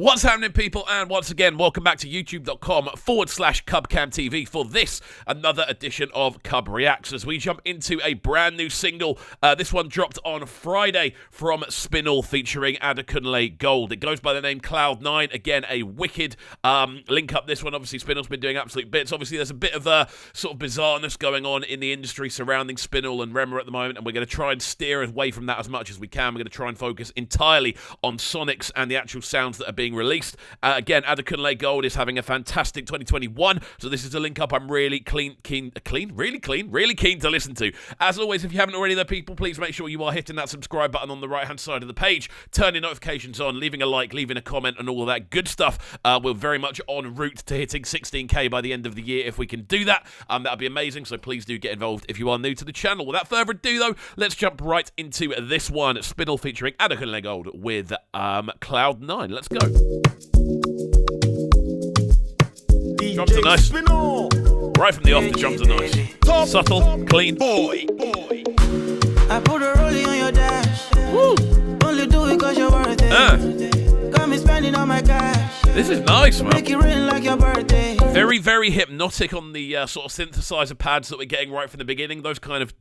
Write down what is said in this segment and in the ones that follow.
What's happening, people? And once again, welcome back to youtube.com/CubCamTV for this, another edition of CubReacts, as we jump into a brand new single. This one dropped on Friday from Spinall featuring Adekunle Gold. It goes by the name Cloud9. Again, a wicked link up. This one, obviously, Spinall's been doing absolute bits. Obviously, there's a bit of sort of bizarreness going on in the industry surrounding Spinall and Rema at the moment, and we're going to try and steer away from that as much as we can. We're going to try and focus entirely on sonics and the actual sounds that are being released. Again, Adekunle Gold is having a fantastic 2021, so this is a link up I'm really keen to listen to. As always, if you haven't already, though, people, please make sure you are hitting that subscribe button on the right-hand side of the page, turning notifications on, leaving a like, leaving a comment, and all of that good stuff. We're very much en route to hitting 16k by the end of the year. If we can do that, that'd be amazing, so please do get involved if you are new to the channel. Without further ado, though, let's jump right into this one. Spinall featuring Adekunle Gold with Cloud9. Let's go. Drums are nice. Right from the off, the drums are nice. Subtle, clean. Boy. I put a rollie on your dash. Woo. Only do it cause you're worth it. Got me spending all my cash. This is nice, man. Make it rain like your birthday. Very, very hypnotic on the sort of synthesizer pads that we're getting right from the beginning. Those kind of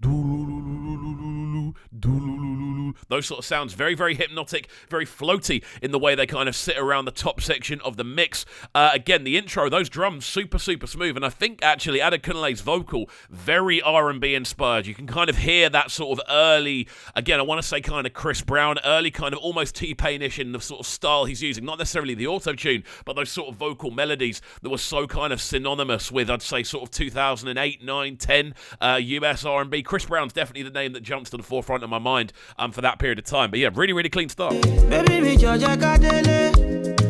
those sort of sounds, very, very hypnotic, very floaty in the way they kind of sit around the top section of the mix. Again, the intro, those drums, super, super smooth. And I think, actually, Adekunle's vocal, very R&B inspired. You can kind of hear that sort of early, again, I want to say kind of Chris Brown, early kind of almost T-Pain-ish in the sort of style he's using. Not necessarily the auto-tune, but those sort of vocal melodies that were so kind of synonymous with, I'd say, sort of 2008, 9, 10 US R&B. Chris Brown's definitely the name that jumps to the forefront of my mind for that period of time. But yeah, really, really clean start. Baby, me Georgia Kadele.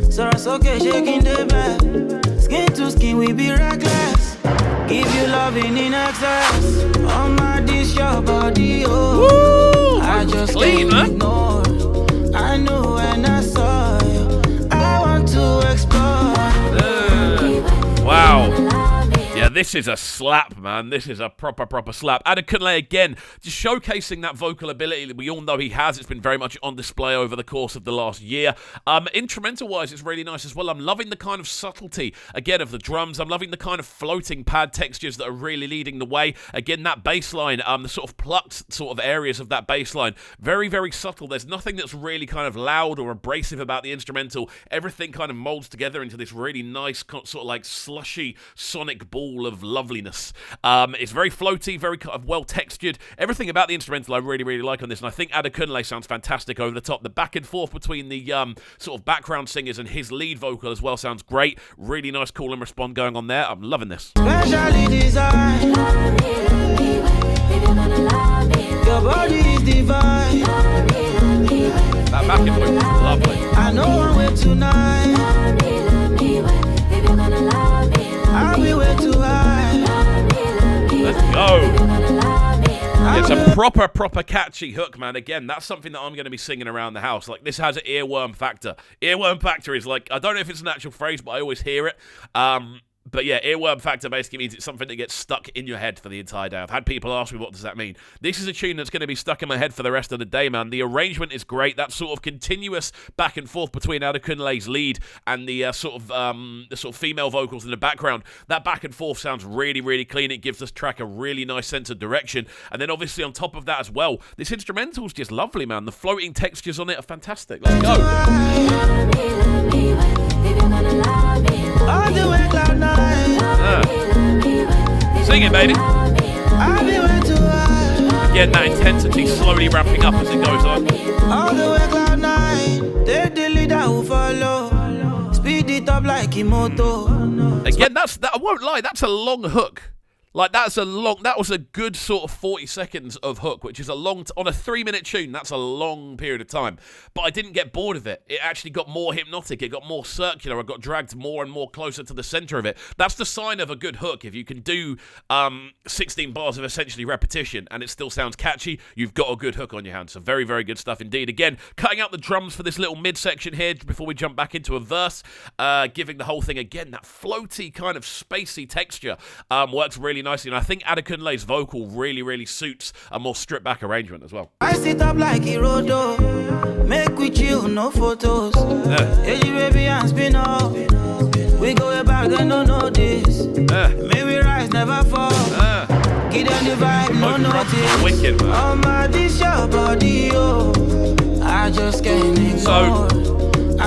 Sarasoke shaking the bed. Skin to skin, we be reckless. Give you loving in excess. On my dish, your body, oh. Woo! I just clean, can't man. ignore. I knew when I saw you. I want to explore. Wow. Yeah, this is a slap, man. This is a proper slap. Adekunle, again, just showcasing that vocal ability that we all know he has. It's been very much on display over the course of the last year. Instrumental-wise, it's really nice as well. I'm loving the kind of subtlety, again, of the drums. I'm loving the kind of floating pad textures that are really leading the way. Again, that bass line, the sort of plucked sort of areas of that bass line, very, very subtle. There's nothing that's really kind of loud or abrasive about the instrumental. Everything kind of molds together into this really nice, sort of like slushy sonic ball of loveliness. It's very floaty, very kind of well textured. Everything about the instrumental I really, really like on this, and I think Adekunle sounds fantastic over the top. The back and forth between the sort of background singers and his lead vocal as well sounds great. Really nice call and respond going on there. I'm loving this. Specially designed. Your body is divine. That back and forth is lovely. I know I'm way tonight. I'll be way too high. Let's go. It's a proper catchy hook, man. Again, that's something that I'm going to be singing around the house. Like, this has an earworm factor. Earworm factor is like, I don't know if it's an actual phrase, but I always hear it. But yeah, earworm factor basically means it's something that gets stuck in your head for the entire day. I've had people ask me, what does that mean? This is a tune that's going to be stuck in my head for the rest of the day, man. The arrangement is great. That sort of continuous back and forth between Adekunle's lead and the sort of female vocals in the background. That back and forth sounds really, really clean. It gives this track a really nice sense of direction. And then obviously on top of that as well, this instrumental's just lovely, man. The floating textures on it are fantastic. Let's go. All the way Cloud9. Sing it, baby. I'll be way too high. Again, that intensity slowly ramping up as it goes on. All the way Cloud9. Take the leader who follow. Speed it up like Imoto. Again, that I won't lie, that's a long hook. Like, that was a good sort of 40 seconds of hook, which is a long, on a 3-minute tune, that's a long period of time. But I didn't get bored of it. It actually got more hypnotic. It got more circular. I got dragged more and more closer to the center of it. That's the sign of a good hook. If you can do 16 bars of essentially repetition and it still sounds catchy, you've got a good hook on your hands. So very, very good stuff indeed. Again, cutting out the drums for this little midsection here before we jump back into a verse, giving the whole thing, again, that floaty kind of spacey texture. Works really nicely. And I think Adekunle's vocal really suits a more stripped back arrangement as well. I sit up like Hirodo, make we chill, no photos. Hey, baby, and Spinall. We go way back, they don't know this. May we rise, never fall. Give them the vibe, no notice. Wicked, man. Oh my, this your body, oh. I just can't ignore.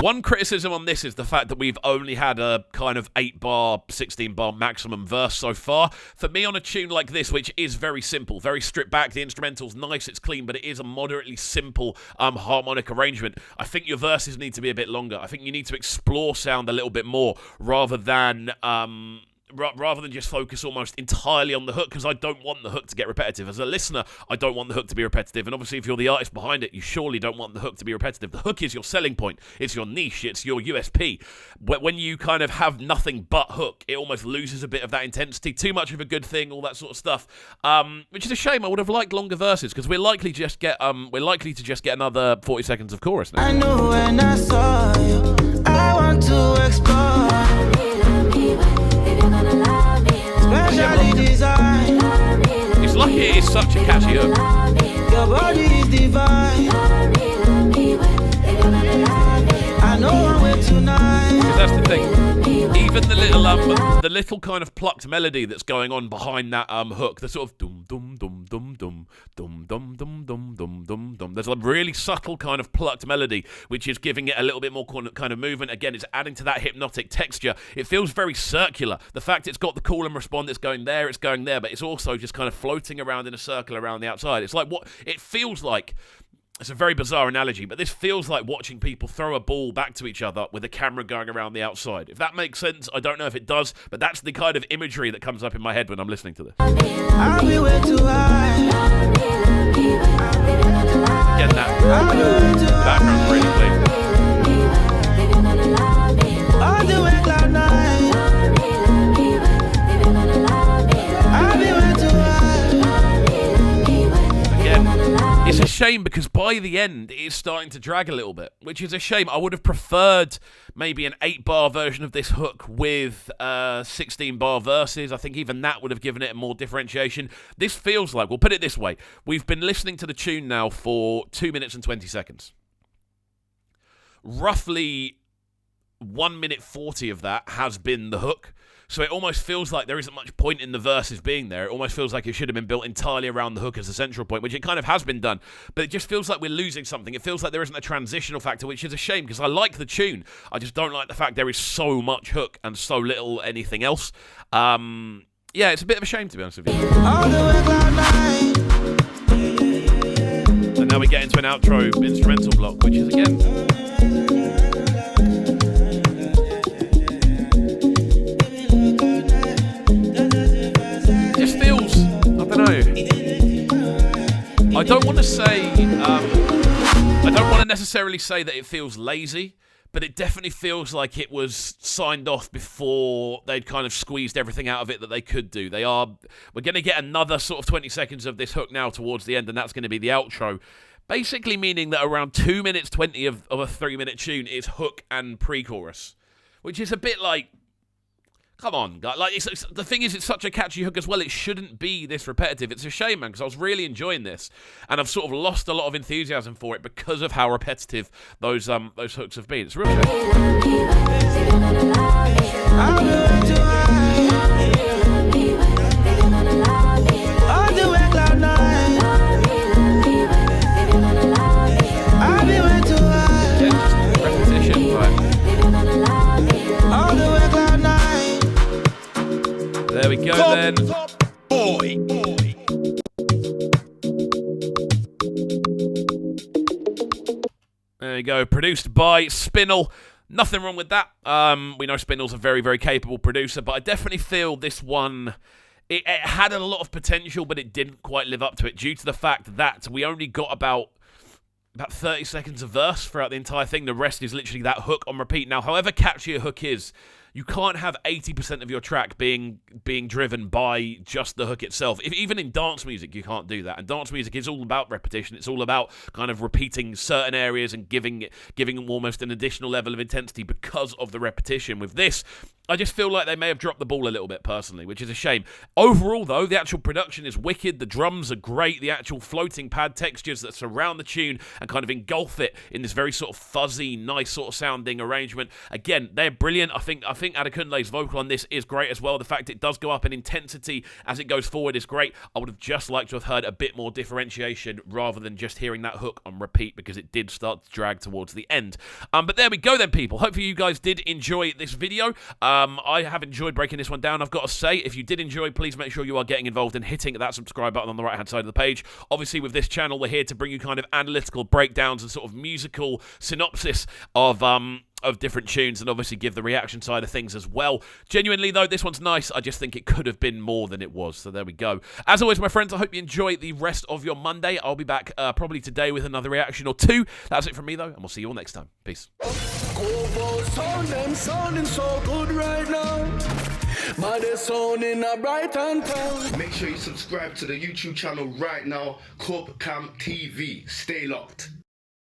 One criticism on this is the fact that we've only had a kind of 8-bar, 16-bar maximum verse so far. For me, on a tune like this, which is very simple, very stripped back, the instrumental's nice, it's clean, but it is a moderately simple harmonic arrangement. I think your verses need to be a bit longer. I think you need to explore sound a little bit more rather than just focus almost entirely on the hook, because I don't want the hook to get repetitive. As a listener, I don't want the hook to be repetitive, and obviously if you're the artist behind it, you surely don't want the hook to be repetitive. The hook is your selling point, it's your niche, it's your USP. When you kind of have nothing but hook, it almost loses a bit of that intensity. Too much of a good thing, all that sort of stuff, which is a shame. I would have liked longer verses, because we're likely to just get another 40 seconds of chorus now. I know when I saw you, I want to explore. Specially designed. It's lucky it is such a catchy hook. Your body is divine. I know I'm way tonight. Because that's the thing. Even the little kind of plucked melody that's going on behind that hook, the sort of dum dum dum dum dum dum dum dum dum dum dum dum. There's a really subtle kind of plucked melody, which is giving it a little bit more kind of movement. Again, it's adding to that hypnotic texture. It feels very circular. The fact it's got the call and respond, it's going there, but it's also just kind of floating around in a circle around the outside. It's like what it feels like. It's a very bizarre analogy, but this feels like watching people throw a ball back to each other with a camera going around the outside. If that makes sense, I don't know if it does, but that's the kind of imagery that comes up in my head when I'm listening to this. I'll be way too high. Getting that background really clean. All the way cloud nine. I'll be way too high. Again, it's a shame because by the end it is starting to drag a little bit, which is a shame. I would have preferred maybe an 8-bar version of this hook with 16-bar verses. I think even that would have given it more differentiation. This feels like, we'll put it this way, we've been listening to the tune now for 2 minutes and 20 seconds. Roughly 1 minute 40 of that has been the hook. So it almost feels like there isn't much point in the verses being there. It almost feels like it should have been built entirely around the hook as a central point, which it kind of has been done. But it just feels like we're losing something. It feels like there isn't a transitional factor, which is a shame because I like the tune. I just don't like the fact there is so much hook and so little anything else. Yeah, it's a bit of a shame, to be honest with you. And now we get into an outro instrumental block, which is, again... I don't want to say, I don't want to necessarily say that it feels lazy, but it definitely feels like it was signed off before they'd kind of squeezed everything out of it that they could do. We're going to get another sort of 20 seconds of this hook now towards the end, and that's going to be the outro. Basically meaning that around 2 minutes 20 of a 3-minute tune is hook and pre-chorus, which is a bit like, come on, guys. Like, the thing is, it's such a catchy hook as well. It shouldn't be this repetitive. It's a shame, man, because I was really enjoying this, and I've sort of lost a lot of enthusiasm for it because of how repetitive those hooks have been. It's a real There we go, then. Boy. There we go. Produced by Spinall. Nothing wrong with that. We know Spinall's a very, very capable producer, but I definitely feel this one... It had a lot of potential, but it didn't quite live up to it due to the fact that we only got about 30 seconds of verse throughout the entire thing. The rest is literally that hook on repeat. Now, however catchy a hook is, you can't have 80% of your track being driven by just the hook itself. Even in dance music, you can't do that. And dance music is all about repetition. It's all about kind of repeating certain areas and giving them almost an additional level of intensity because of the repetition. With this, I just feel like they may have dropped the ball a little bit personally, which is a shame. Overall, though, the actual production is wicked. The drums are great. The actual floating pad textures that surround the tune and kind of engulf it in this very sort of fuzzy, nice sort of sounding arrangement. Again, they're brilliant. I think Adekunle's vocal on this is great as well. The fact it does go up in intensity as it goes forward is great. I would have just liked to have heard a bit more differentiation rather than just hearing that hook on repeat, because it did start to drag towards the end. But there we go then, people. Hopefully you guys did enjoy this video. I have enjoyed breaking this one down, I've got to say. If you did enjoy, please make sure you are getting involved and hitting that subscribe button on the right-hand side of the page. Obviously, with this channel, we're here to bring you kind of analytical breakdowns and sort of musical synopsis of different tunes, and obviously give the reaction side of things as well. Genuinely, though, this one's nice. I just think it could have been more than it was, so there we go. As always, my friends, I hope you enjoy the rest of your Monday. I'll be back probably today with another reaction or two. That's it from me, though, and we'll see you all next time. Peace. Sounding so good right now. Man, they're sounding a bright and town. Make sure you subscribe to the YouTube channel right now, CubCamTV. Stay locked.